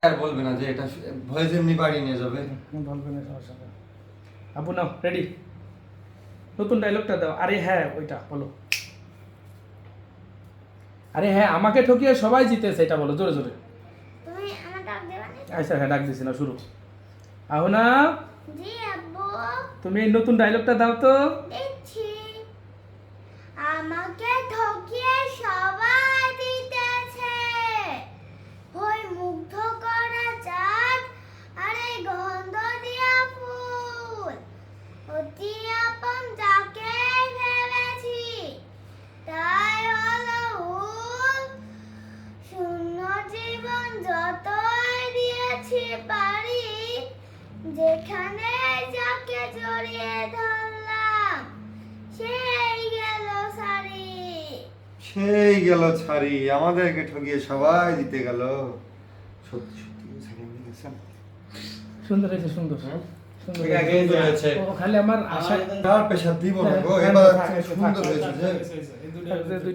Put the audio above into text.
আর বলবে না যে এটা ভয়েস এমনি বাড়ি নিয়ে যাবে। বলবে না, সমস্যা নেই। আপু নাও, রেডি, নতুন ডায়লগটা দাও। আরে হ্যাঁ, ওইটা বলো। আরে হ্যাঁ, আমাকে ঠকিয়ে সবাই জিতেছে, এটা বলো জোরে জোরে। তুমি আমার ডাক দেবা না? আচ্ছা হ্যাঁ, ডাক দিছি না, শুরু। আহুনা, জি আব্বু, তুমি এই নতুন ডায়লগটা দাও তো। দিচ্ছি। আমাকে ঠকিয়ে সবাই দিতেছে, ওই মুগ্ধ করা চাঁদ আর এই গন্ধ দিয়া ফুল, অতি আপন যাকে ভেবেছি তাই হলো ভুল। শূন্য জীবন যতই দিয়েছি পারি, যেখানে যাকে জড়িয়ে ধরলাম সেই গেল সারি। সেই গেল ছাড়ি, আমাদেরকে ঠকিয়ে সবাই দিতে গেল। সত্যি সত্যি ছাড়ি নিয়ে গেছেন। সুন্দর হয়েছে, সুন্দর সুন্দর এটা আগেই তো হয়েছে। ও খালি আমার আশা তার পেশা দিব না গো, হ্যাঁ, এবার থাক, সুন্দর থাক, হয়েছে থাক, যে। থাক, এই দুইটা